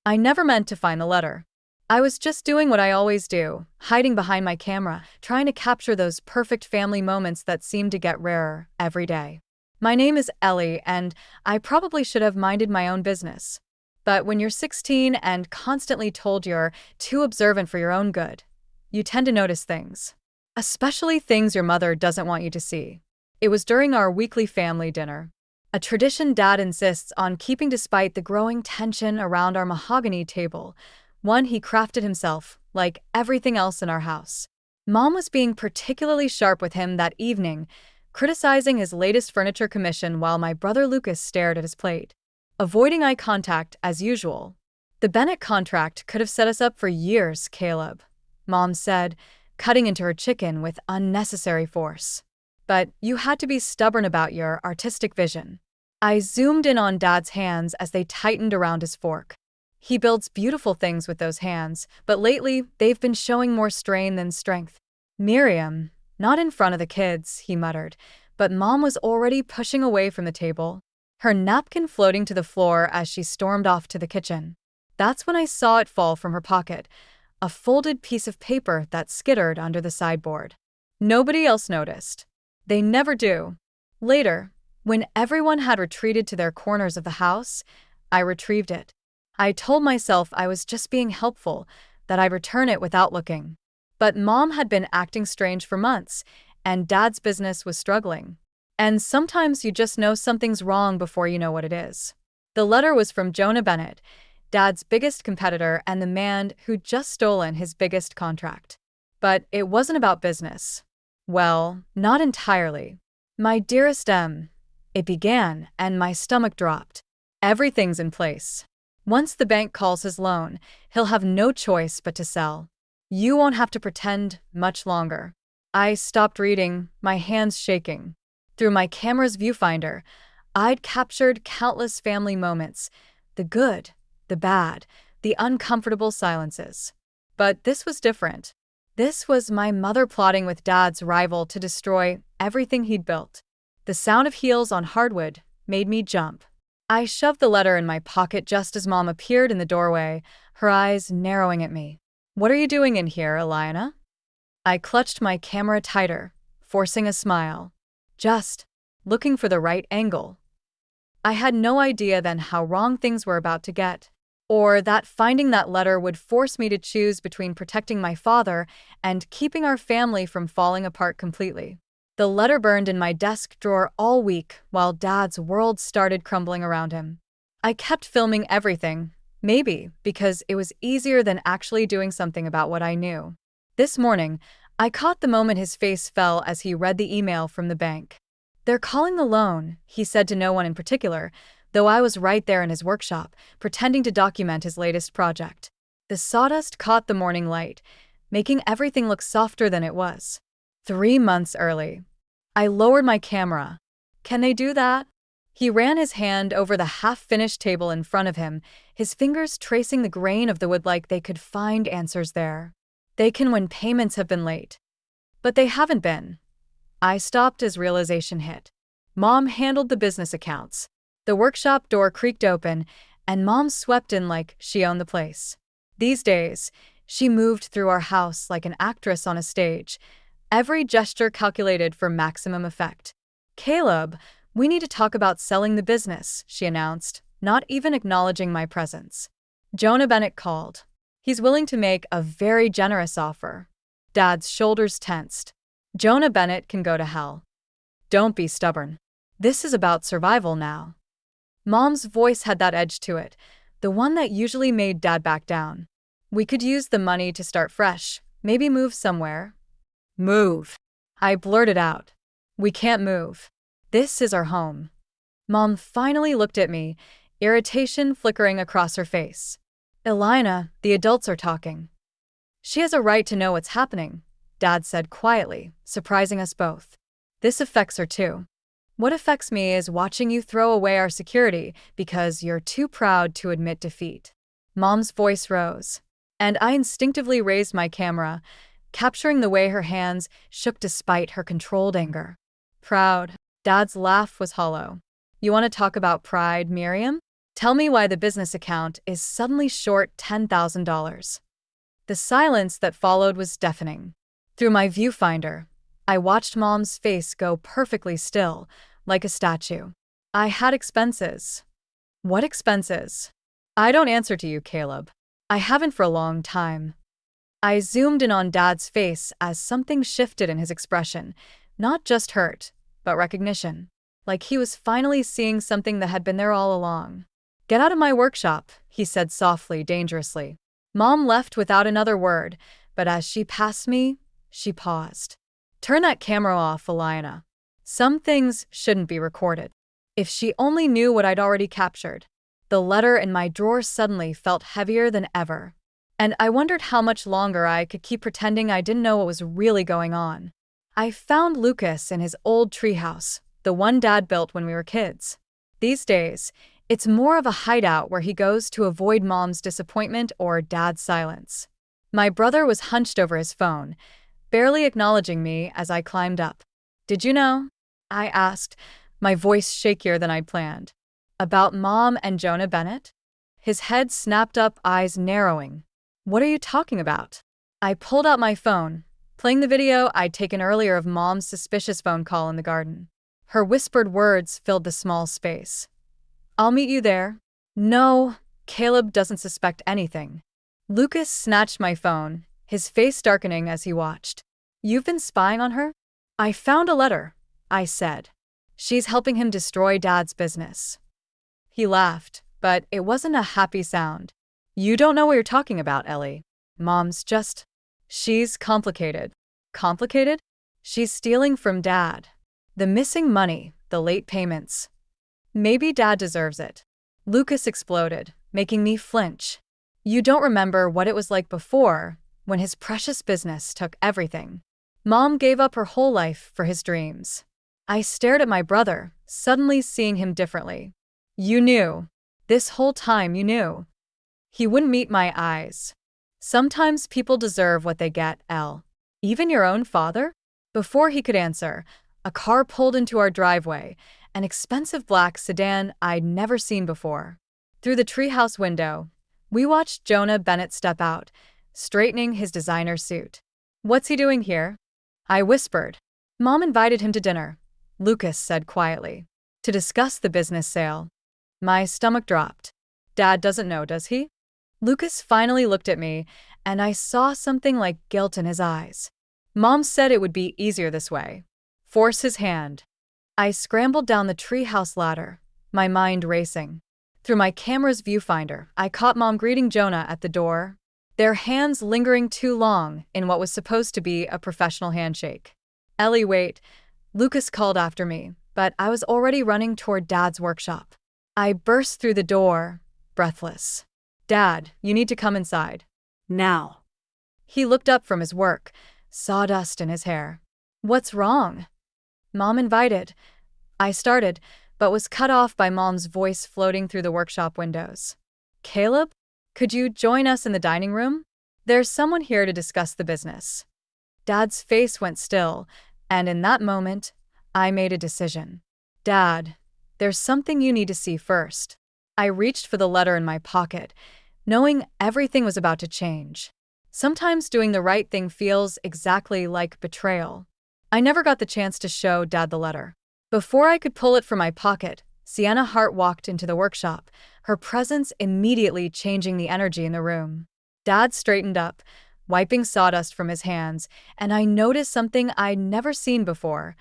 I never meant to find the letter. I was just doing what I always do, hiding behind my camera, trying to capture those perfect family moments that seem to get rarer every day. My name is Ellie, and I probably should have minded my own business. But when you're 16 and constantly told you're too observant for your own good, you tend to notice things. Especially things your mother doesn't want you to see. It was during our weekly family dinner. A tradition Dad insists on keeping despite the growing tension around our mahogany table, one he crafted himself, like everything else in our house. Mom was being particularly sharp with him that evening, criticizing his latest furniture commission while my brother Lucas stared at his plate, avoiding eye contact as usual. The Bennett contract could have set us up for years, Caleb, Mom said, cutting into her chicken with unnecessary force. But you had to be stubborn about your artistic vision. I zoomed in on Dad's hands as they tightened around his fork. He builds beautiful things with those hands, but lately they've been showing more strain than strength. Miriam, not in front of the kids, he muttered, but Mom was already pushing away from the table, her napkin floating to the floor as she stormed off to the kitchen. That's when I saw it fall from her pocket, a folded piece of paper that skittered under the sideboard. Nobody else noticed. They never do. Later, when everyone had retreated to their corners of the house, I retrieved it. I told myself I was just being helpful, that I'd return it without looking. But Mom had been acting strange for months, and Dad's business was struggling. And sometimes you just know something's wrong before you know what it is. The letter was from Jonah Bennett, Dad's biggest competitor and the man who'd just stolen his biggest contract. But it wasn't about business. Well, not entirely. My dearest M, it began, and my stomach dropped. Everything's in place. Once the bank calls his loan, he'll have no choice but to sell. You won't have to pretend much longer. I stopped reading, my hands shaking. Through my camera's viewfinder, I'd captured countless family moments, the good, the bad, the uncomfortable silences. But this was different. This was my mother plotting with Dad's rival to destroy everything he'd built. The sound of heels on hardwood made me jump. I shoved the letter in my pocket just as Mom appeared in the doorway, her eyes narrowing at me. "What are you doing in here, Eliana?" I clutched my camera tighter, forcing a smile. Just looking for the right angle. I had no idea then how wrong things were about to get, or that finding that letter would force me to choose between protecting my father and keeping our family from falling apart completely. The letter burned in my desk drawer all week while Dad's world started crumbling around him. I kept filming everything, maybe because it was easier than actually doing something about what I knew. This morning, I caught the moment his face fell as he read the email from the bank. "They're calling the loan," he said to no one in particular, though I was right there in his workshop, pretending to document his latest project. The sawdust caught the morning light, making everything look softer than it was. 3 months early. I lowered my camera. "Can they do that?" He ran his hand over the half-finished table in front of him, his fingers tracing the grain of the wood like they could find answers there. "They can when payments have been late." But they haven't been. I stopped as realization hit. Mom handled the business accounts. The workshop door creaked open, and Mom swept in like she owned the place. These days, she moved through our house like an actress on a stage, every gesture calculated for maximum effect. "Caleb, we need to talk about selling the business," she announced, not even acknowledging my presence. Jonah Bennett called. "He's willing to make a very generous offer." Dad's shoulders tensed. "Jonah Bennett can go to hell. Don't be stubborn. This is about survival now." Mom's voice had that edge to it, the one that usually made Dad back down. "We could use the money to start fresh, maybe move somewhere." "Move," I blurted out. "We can't move. This is our home." Mom finally looked at me, irritation flickering across her face. "Elina, the adults are talking." "She has a right to know what's happening," Dad said quietly, surprising us both. "This affects her too. What affects me is watching you throw away our security because you're too proud to admit defeat." Mom's voice rose, and I instinctively raised my camera, capturing the way her hands shook despite her controlled anger. "Proud?" Dad's laugh was hollow. "You want to talk about pride, Miriam? Tell me why the business account is suddenly short $10,000. The silence that followed was deafening. Through my viewfinder, I watched Mom's face go perfectly still, like a statue. I had expenses. What expenses? I don't answer to you, Caleb. I haven't for a long time. I zoomed in on Dad's face as something shifted in his expression, not just hurt, but recognition. Like he was finally seeing something that had been there all along. Get out of my workshop, he said softly, dangerously. Mom left without another word, but as she passed me, she paused. Turn that camera off, Eliana. Some things shouldn't be recorded. If she only knew what I'd already captured. The letter in my drawer suddenly felt heavier than ever. And I wondered how much longer I could keep pretending I didn't know what was really going on. I found Lucas in his old treehouse, the one Dad built when we were kids. These days, it's more of a hideout where he goes to avoid Mom's disappointment or Dad's silence. My brother was hunched over his phone, barely acknowledging me as I climbed up. Did you know? I asked, my voice shakier than I'd planned. About Mom and Jonah Bennett? His head snapped up, eyes narrowing. What are you talking about? I pulled out my phone, playing the video I'd taken earlier of Mom's suspicious phone call in the garden. Her whispered words filled the small space. I'll meet you there. No, Caleb doesn't suspect anything. Lucas snatched my phone, his face darkening as he watched. You've been spying on her? I found a letter, I said. She's helping him destroy Dad's business. He laughed, but it wasn't a happy sound. You don't know what you're talking about, Ellie. Mom's just... She's complicated. Complicated? She's stealing from Dad. The missing money, the late payments. Maybe Dad deserves it. Lucas exploded, making me flinch. You don't remember what it was like before, when his precious business took everything. Mom gave up her whole life for his dreams. I stared at my brother, suddenly seeing him differently. You knew. This whole time you knew. He wouldn't meet my eyes. Sometimes people deserve what they get, Elle. Even your own father? Before he could answer, a car pulled into our driveway, an expensive black sedan I'd never seen before. Through the treehouse window, we watched Jonah Bennett step out, straightening his designer suit. What's he doing here? I whispered. Mom invited him to dinner, Lucas said quietly, to discuss the business sale. My stomach dropped. Dad doesn't know, does he? Lucas finally looked at me, and I saw something like guilt in his eyes. Mom said it would be easier this way. Force his hand. I scrambled down the treehouse ladder, my mind racing. Through my camera's viewfinder, I caught Mom greeting Jonah at the door, their hands lingering too long in what was supposed to be a professional handshake. Ellie, wait, Lucas called after me, but I was already running toward Dad's workshop. I burst through the door, breathless. Dad, you need to come inside. Now. He looked up from his work, sawdust in his hair. What's wrong? Mom invited. I started, but was cut off by Mom's voice floating through the workshop windows. Caleb, could you join us in the dining room? There's someone here to discuss the business. Dad's face went still, and in that moment, I made a decision. Dad, there's something you need to see first. I reached for the letter in my pocket, knowing everything was about to change. Sometimes doing the right thing feels exactly like betrayal. I never got the chance to show Dad the letter. Before I could pull it from my pocket, Sienna Hart walked into the workshop, her presence immediately changing the energy in the room. Dad straightened up, wiping sawdust from his hands, and I noticed something I'd never seen before,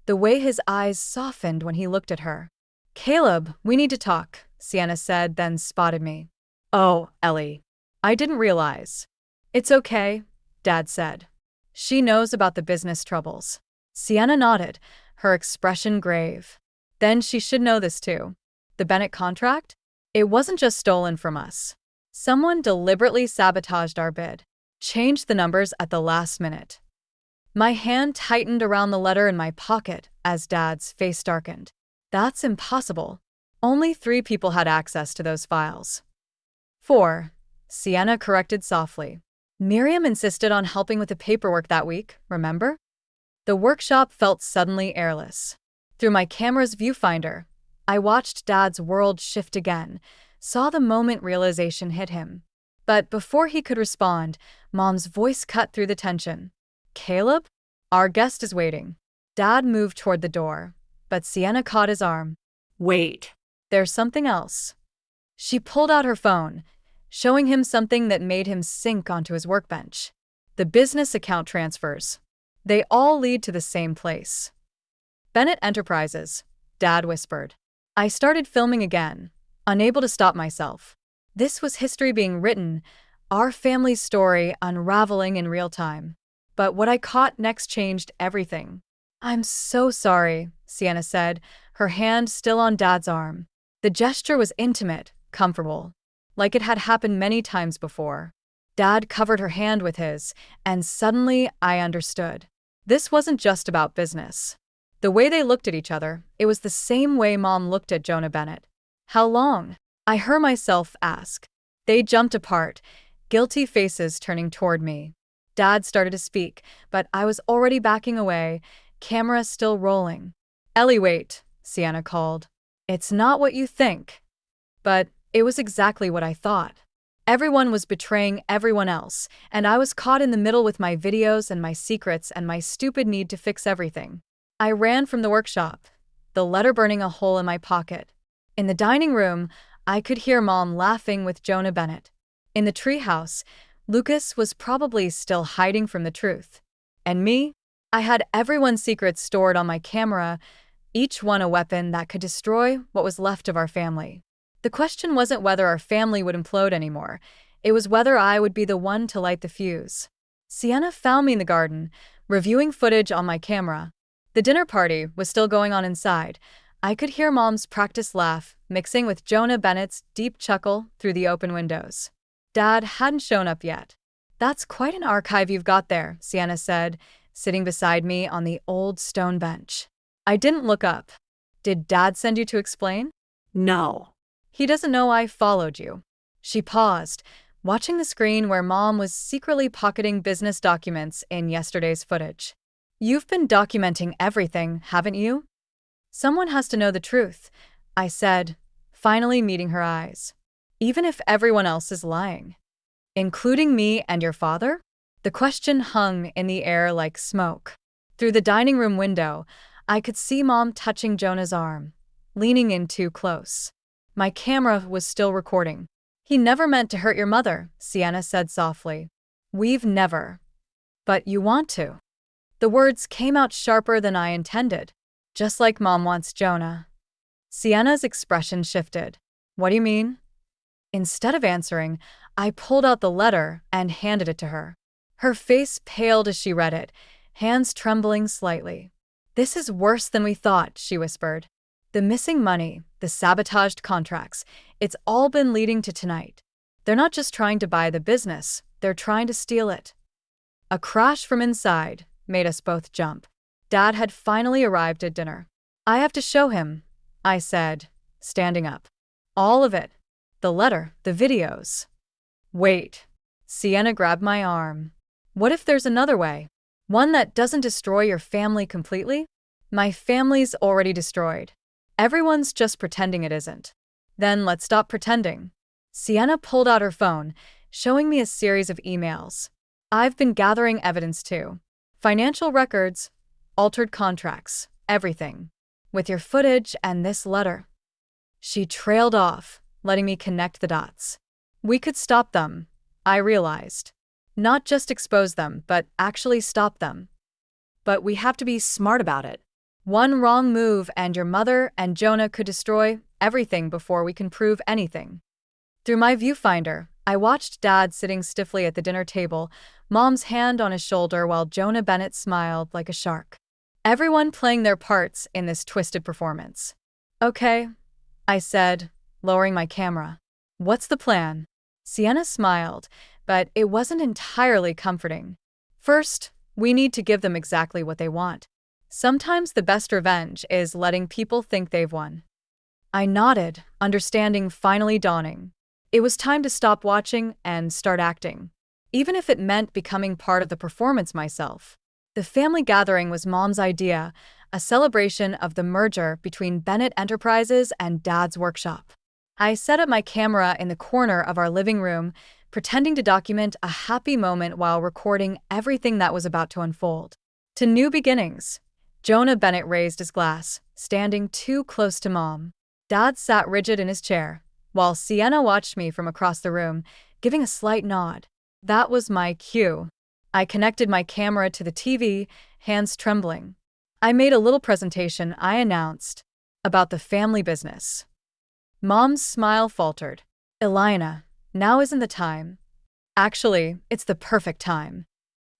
the way his eyes softened when he looked at her. Caleb, we need to talk, Sienna said, then spotted me. Oh, Ellie. I didn't realize. It's okay, Dad said. She knows about the business troubles. Sienna nodded, her expression grave. Then she should know this too. The Bennett contract? It wasn't just stolen from us. Someone deliberately sabotaged our bid, changed the numbers at the last minute. My hand tightened around the letter in my pocket as Dad's face darkened. That's impossible. Only 3 people had access to those files. 4, Sienna corrected softly. Miriam insisted on helping with the paperwork that week, remember? The workshop felt suddenly airless. Through my camera's viewfinder, I watched Dad's world shift again, saw the moment realization hit him. But before he could respond, Mom's voice cut through the tension. Caleb? Our guest is waiting. Dad moved toward the door, but Sienna caught his arm. Wait. There's something else. She pulled out her phone, showing him something that made him sink onto his workbench. The business account transfers. They all lead to the same place. Bennett Enterprises, Dad whispered. I started filming again, unable to stop myself. This was history being written, our family's story unraveling in real time. But what I caught next changed everything. I'm so sorry, Sienna said, her hand still on Dad's arm. The gesture was intimate, comfortable, like it had happened many times before. Dad covered her hand with his, and suddenly I understood. This wasn't just about business. The way they looked at each other, it was the same way Mom looked at Jonah Bennett. How long? I heard myself ask. They jumped apart, guilty faces turning toward me. Dad started to speak, but I was already backing away, camera still rolling. Ellie, wait, Sienna called. It's not what you think. But it was exactly what I thought. Everyone was betraying everyone else, and I was caught in the middle with my videos and my secrets and my stupid need to fix everything. I ran from the workshop, the letter burning a hole in my pocket. In the dining room, I could hear Mom laughing with Jonah Bennett. In the treehouse, Lucas was probably still hiding from the truth. And me? I had everyone's secrets stored on my camera, each one a weapon that could destroy what was left of our family. The question wasn't whether our family would implode anymore. It was whether I would be the one to light the fuse. Sienna found me in the garden, reviewing footage on my camera. The dinner party was still going on inside. I could hear Mom's practice laugh, mixing with Jonah Bennett's deep chuckle through the open windows. Dad hadn't shown up yet. That's quite an archive you've got there, Sienna said, sitting beside me on the old stone bench. I didn't look up. Did Dad send you to explain? No. He doesn't know I followed you. She paused, watching the screen where Mom was secretly pocketing business documents in yesterday's footage. You've been documenting everything, haven't you? Someone has to know the truth, I said, finally meeting her eyes. Even if everyone else is lying. Including me and your father? The question hung in the air like smoke. Through the dining room window, I could see Mom touching Jonah's arm, leaning in too close. My camera was still recording. He never meant to hurt your mother, Sienna said softly. We've never. But you want to. The words came out sharper than I intended, just like Mom wants Jonah. Sienna's expression shifted. What do you mean? Instead of answering, I pulled out the letter and handed it to her. Her face paled as she read it, hands trembling slightly. This is worse than we thought, she whispered. The missing money, the sabotaged contracts, it's all been leading to tonight. They're not just trying to buy the business, they're trying to steal it. A crash from inside made us both jump. Dad had finally arrived at dinner. I have to show him, I said, standing up. All of it. The letter, the videos. Wait. Sienna grabbed my arm. What if there's another way? One that doesn't destroy your family completely? My family's already destroyed. Everyone's just pretending it isn't. Then let's stop pretending. Sienna pulled out her phone, showing me a series of emails. I've been gathering evidence too. Financial records, altered contracts, everything. With your footage and this letter. She trailed off, letting me connect the dots. We could stop them, I realized. Not just expose them, but actually stop them. But we have to be smart about it. One wrong move and your mother and Jonah could destroy everything before we can prove anything. Through my viewfinder, I watched Dad sitting stiffly at the dinner table, Mom's hand on his shoulder while Jonah Bennett smiled like a shark. Everyone playing their parts in this twisted performance. Okay, I said, lowering my camera. What's the plan? Sienna smiled, but it wasn't entirely comforting. First, we need to give them exactly what they want. Sometimes the best revenge is letting people think they've won. I nodded, understanding finally dawning. It was time to stop watching and start acting. Even if it meant becoming part of the performance myself. The family gathering was Mom's idea. a celebration of the merger between Bennett Enterprises and Dad's workshop. I set up my camera in the corner of our living room, pretending to document a happy moment while recording everything that was about to unfold. To new beginnings. Jonah Bennett raised his glass, standing too close to Mom. Dad sat rigid in his chair, while Sienna watched me from across the room, giving a slight nod. That was my cue. I connected my camera to the TV, hands trembling. I made a little presentation. I announced about the family business. Mom's smile faltered. "Elena, now isn't the time. Actually, it's the perfect time."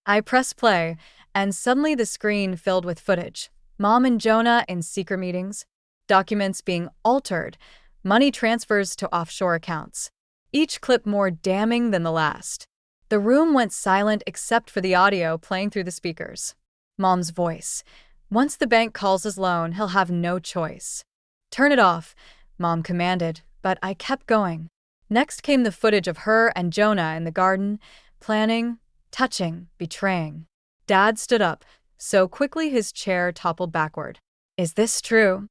I pressed play, and suddenly the screen filled with footage. Mom and Jonah in secret meetings, documents being altered, money transfers to offshore accounts. Each clip more damning than the last. The room went silent except for the audio playing through the speakers. Mom's voice. "Once the bank calls his loan, he'll have no choice." "Turn it off," Mom commanded, but I kept going. Next came the footage of her and Jonah in the garden, planning, touching, betraying. Dad stood up, so quickly his chair toppled backward. "Is this true?"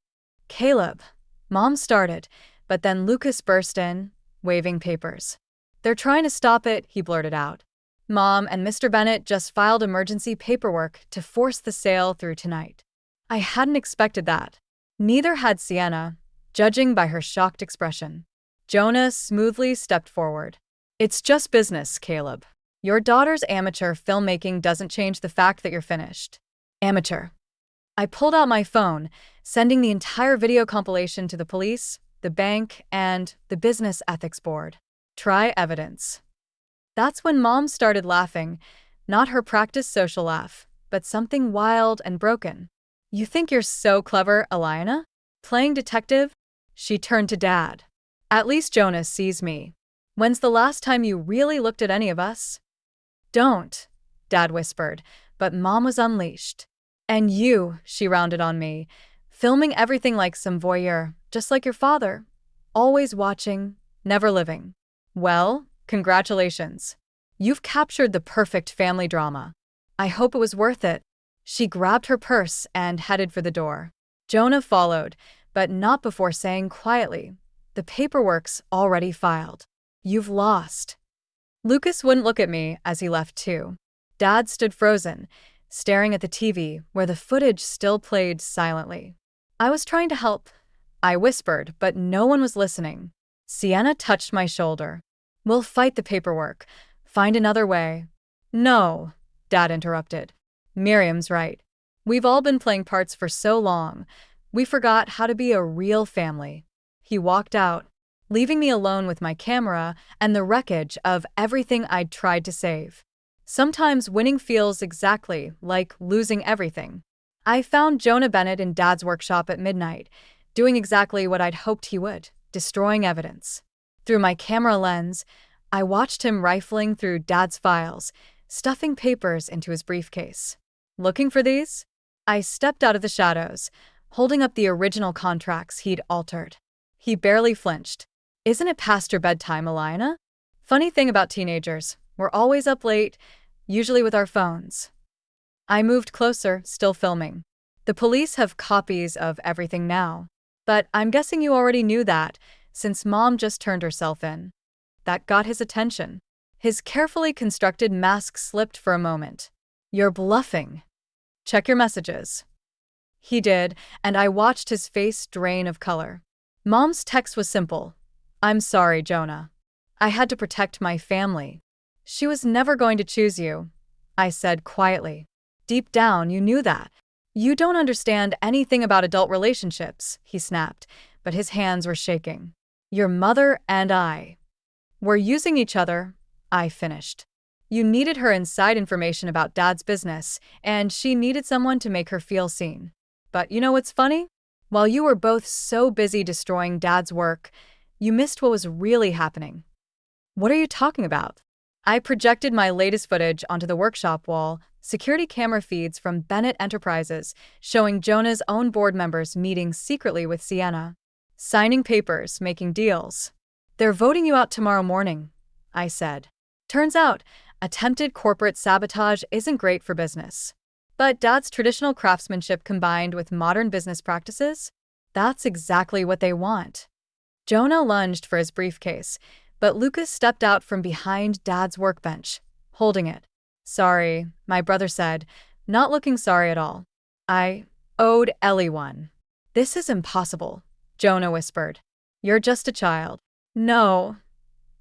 "Caleb," Mom started, but then Lucas burst in, waving papers. "They're trying to stop it," he blurted out. "Mom and Mr. Bennett just filed emergency paperwork to force the sale through tonight." I hadn't expected that. Neither had Sienna, judging by her shocked expression. Jonah smoothly stepped forward. "It's just business, Caleb. Your daughter's amateur filmmaking doesn't change the fact that you're finished." "Amateur." I pulled out my phone, sending the entire video compilation to the police, the bank, and the Business Ethics Board. "Try evidence." That's when Mom started laughing, not her practiced social laugh, but something wild and broken. "You think you're so clever, Elena? Playing detective?" She turned to Dad. "At least Jonah sees me. When's the last time you really looked at any of us?" "Don't," Dad whispered, but Mom was unleashed. "And you," she rounded on me, "filming everything like some voyeur, just like your father. Always watching, never living. Well, congratulations. You've captured the perfect family drama. I hope it was worth it." She grabbed her purse and headed for the door. Jonah followed, but not before saying quietly, "The paperwork's already filed. You've lost." Lucas wouldn't look at me as he left too. Dad stood frozen, staring at the TV where the footage still played silently. I was trying to help, I whispered, but no one was listening. Sienna touched my shoulder. "We'll fight the paperwork. Find another way." "No," Dad interrupted. "Miriam's right. We've all been playing parts for so long. We forgot how to be a real family." He walked out, leaving me alone with my camera and the wreckage of everything I'd tried to save. Sometimes winning feels exactly like losing everything. I found Jonah Bennett in Dad's workshop at midnight, doing exactly what I'd hoped he would, destroying evidence. Through my camera lens, I watched him rifling through Dad's files, stuffing papers into his briefcase. "Looking for these?" I stepped out of the shadows, holding up the original contracts he'd altered. He barely flinched. "Isn't it past your bedtime, Elena?" Funny thing about teenagers, we're always up late, usually with our phones. I moved closer, still filming. "The police have copies of everything now. But I'm guessing you already knew that, since Mom just turned herself in." That got his attention. His carefully constructed mask slipped for a moment. "You're bluffing. Check your messages." He did, and I watched his face drain of color. Mom's text was simple. "I'm sorry, Jonah. I had to protect my family." "She was never going to choose you," I said quietly. "Deep down, you knew that." "You don't understand anything about adult relationships," he snapped, but his hands were shaking. "Your mother and I were using each other," I finished. "You needed her inside information about Dad's business, and she needed someone to make her feel seen. But you know what's funny? While you were both so busy destroying Dad's work, you missed what was really happening." "What are you talking about?" I projected my latest footage onto the workshop wall, security camera feeds from Bennett Enterprises showing Jonah's own board members meeting secretly with Sienna, signing papers, making deals. "They're voting you out tomorrow morning," I said. "Turns out, attempted corporate sabotage isn't great for business." But Dad's traditional craftsmanship combined with modern business practices? That's exactly what they want. Jonah lunged for his briefcase, but Lucas stepped out from behind Dad's workbench, holding it. Sorry, my brother said, not looking sorry at all. I owed Ellie one. This is impossible, Jonah whispered. You're just a child. No,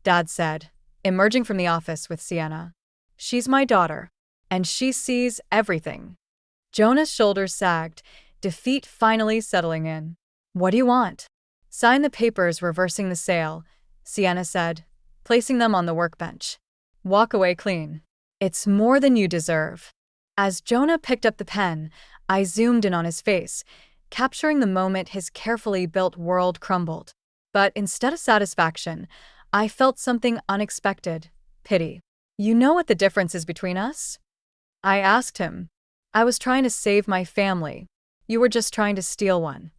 Dad said, emerging from the office with Sienna. She's my daughter, and she sees everything. Jonah's shoulders sagged, defeat finally settling in. What do you want? Sign the papers reversing the sale, Sienna said, placing them on the workbench. Walk away clean. It's more than you deserve. As Jonah picked up the pen, I zoomed in on his face, capturing the moment his carefully built world crumbled. But instead of satisfaction, I felt something unexpected, pity. You know what the difference is between us? I asked him. I was trying to save my family. You were just trying to steal one.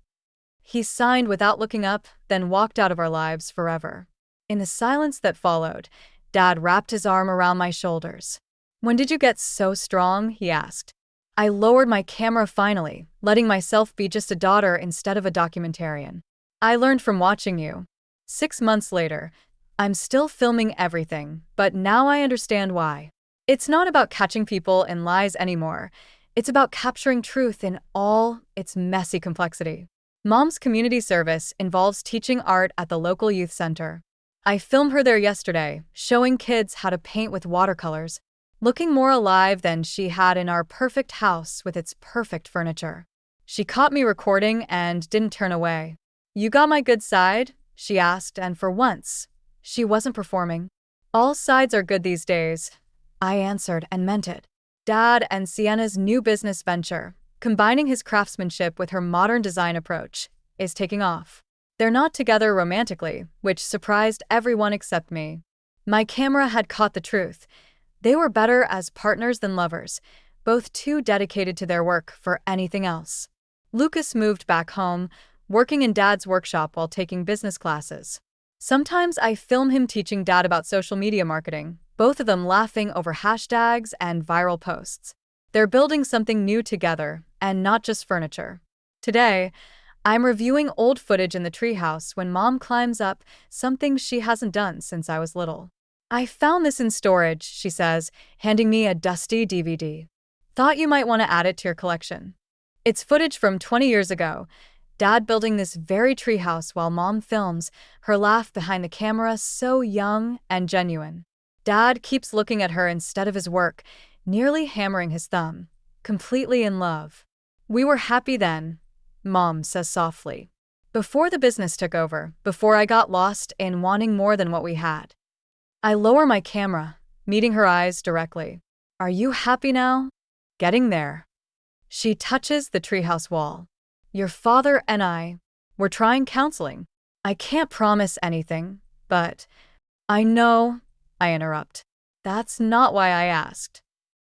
He signed without looking up, then walked out of our lives forever. In the silence that followed, Dad wrapped his arm around my shoulders. When did you get so strong? He asked. I lowered my camera finally, letting myself be just a daughter instead of a documentarian. I learned from watching you. 6 months later, I'm still filming everything, but now I understand why. It's not about catching people in lies anymore. It's about capturing truth in all its messy complexity. Mom's community service involves teaching art at the local youth center. I filmed her there yesterday, showing kids how to paint with watercolors, looking more alive than she had in our perfect house with its perfect furniture. She caught me recording and didn't turn away. You got my good side? She asked, and for once, she wasn't performing. All sides are good these days, I answered and meant it. Dad and Sienna's new business venture, combining his craftsmanship with her modern design approach, is taking off. They're not together romantically, which surprised everyone except me. My camera had caught the truth. They were better as partners than lovers, both too dedicated to their work for anything else. Lucas moved back home, working in Dad's workshop while taking business classes. Sometimes I film him teaching Dad about social media marketing, both of them laughing over hashtags and viral posts. They're building something new together, and not just furniture. Today, I'm reviewing old footage in the treehouse when Mom climbs up, something she hasn't done since I was little. I found this in storage, she says, handing me a dusty DVD. Thought you might want to add it to your collection. It's footage from 20 years ago. Dad building this very treehouse while Mom films, her laugh behind the camera so young and genuine. Dad keeps looking at her instead of his work, nearly hammering his thumb, completely in love. We were happy then, Mom says softly. Before the business took over, before I got lost in wanting more than what we had. I lower my camera, meeting her eyes directly. Are you happy now? Getting there. She touches the treehouse wall. Your father and we're trying counseling. I can't promise anything, but I know, I interrupt. That's not why I asked.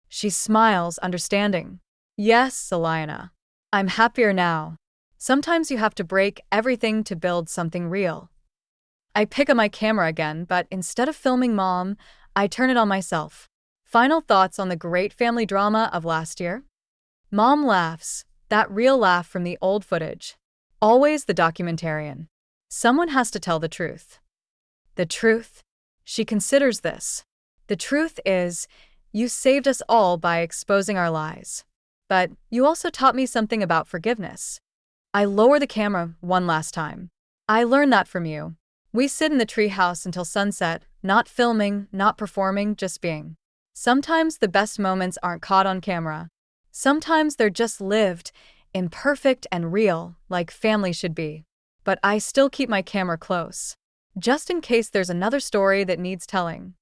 She smiles, understanding. Yes, Eliana. I'm happier now. Sometimes you have to break everything to build something real. I pick up my camera again, but instead of filming Mom, I turn it on myself. Final thoughts on the great family drama of last year? Mom laughs, that real laugh from the old footage. Always the documentarian. Someone has to tell the truth. The truth? She considers this. The truth is, you saved us all by exposing our lies. But you also taught me something about forgiveness. I lower the camera one last time. I learned that from you. We sit in the treehouse until sunset, not filming, not performing, just being. Sometimes the best moments aren't caught on camera. Sometimes they're just lived, imperfect and real, like family should be. But I still keep my camera close, just in case there's another story that needs telling.